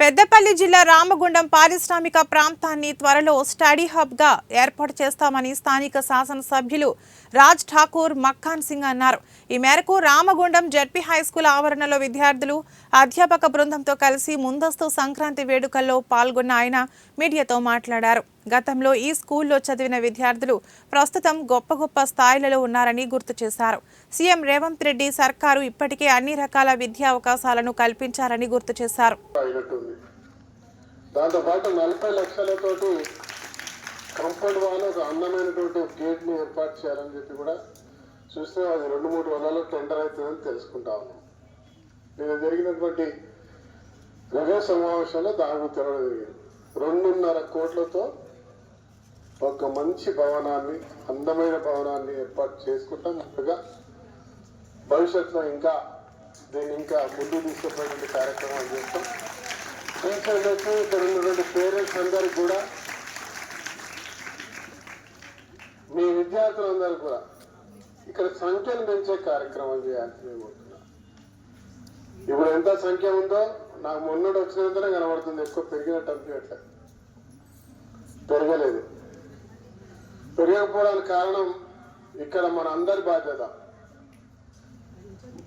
పెద్దపల్లి జిల్లా రామగుండం పారిశ్రామిక ప్రాంతాన్ని త్వరలో స్టడీ హబ్ గా ఏర్పాటు చేస్తామని స్థానిక శాసనసభ్యులు రాజ్ ఠాకూర్ మక్కాన్ సింగ్ అన్నారు. ఈ మేరకు రామగుండం జెడ్పీ హైస్కూల్ ఆవరణలో విద్యార్థులు అధ్యాపక బృందంతో కలిసి ముందస్తు సంక్రాంతి వేడుకల్లో పాల్గొన్న ఆయన మీడియాతో మాట్లాడారు. గతంలో ఈ స్కూల్లో చదివిన విద్యార్థులు ప్రస్తుతం గొప్ప స్థాయిలలో ఉన్నారని గుర్తు చేశారు. సీఎం రేవంత్ రెడ్డి సర్కారు ఇప్పటికే అన్ని రకాల విద్యా అవకాశాలను కల్పించారని గుర్తు చేశారు. దాంతో పాటు 40 లక్షలతోటి కంపౌండ్ వాల్ ఒక అందమైనటువంటి గేట్ ని ఏర్పాటు చేయాలని చెప్పి కూడా చూస్తే అది 2-3 రోజుల్లో టెండర్ అవుతుందని తెలుసుకుంటా ఉన్నాం. నేను జరిగినటువంటి రివ్యూ సమావేశంలో దానికి తెరవడం జరిగింది. 2.5 కోట్లతో ఒక మంచి భవనాన్ని, అందమైన భవనాన్ని ఏర్పాటు చేసుకుంటాం. ముందుగా భవిష్యత్తులో ఇంకా దీన్ని ఇంకా ముందు తీసుకుపోయిన కార్యక్రమాలు చేస్తాం. టీచర్లకు, ఇక్కడ ఉన్నటువంటి పేరెంట్స్ అందరికి కూడా, మీ విద్యార్థులందరూ కూడా ఇక్కడ సంఖ్యను పెంచే కార్యక్రమం చేయాల్సి మేము కోరుతున్నాం. ఇప్పుడు ఎంత సంఖ్య ఉందో నాకు మొన్నటి వచ్చినంతనే కనబడుతుంది. ఎక్కువ పెరిగినట్టు అనిపించట్లేదు, పెరగలేదు. పెరగకపోవడానికి కారణం ఇక్కడ మన అందరి బాధ్యత.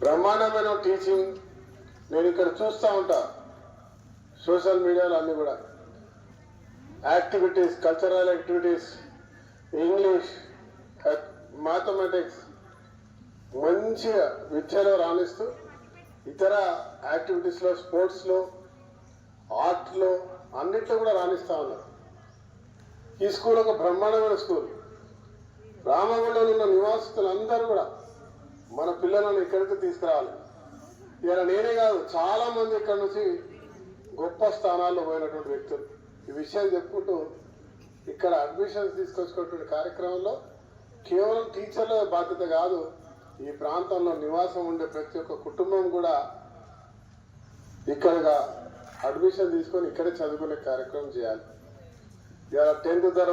బ్రహ్మాండమైన టీచింగ్ నేను ఇక్కడ చూస్తూ ఉంటా, సోషల్ మీడియాలో అన్ని కూడా activities, cultural activities, English, mathematics మంచిగా విద్యలో రాణిస్తూ ఇతర యాక్టివిటీస్లో, స్పోర్ట్స్లో, ఆర్ట్లో అన్నిట్లో కూడా రాణిస్తూ ఉన్నారు. ఈ స్కూల్ ఒక బ్రహ్మాండమైన స్కూల్. రామగుండంలో ఉన్న నివాసితులందరూ కూడా మన పిల్లలను ఇక్కడికి తీసుకురావాలి. ఇలా నేనే కాదు, చాలా మంది ఇక్కడ నుంచి గొప్ప స్థానాల్లో పోయినటువంటి వ్యక్తులు ఈ విషయం చెప్పుకుంటూ ఇక్కడ అడ్మిషన్స్ తీసుకొచ్చుకున్నటువంటి కార్యక్రమంలో కేవలం టీచర్ల బాధ్యత కాదు, ఈ ప్రాంతంలో నివాసం ఉండే ప్రతి ఒక్క కుటుంబం కూడా ఇక్కడగా అడ్మిషన్ తీసుకొని ఇక్కడే చదువుకునే కార్యక్రమం చేయాలి. ఇలా 10th తర్వాత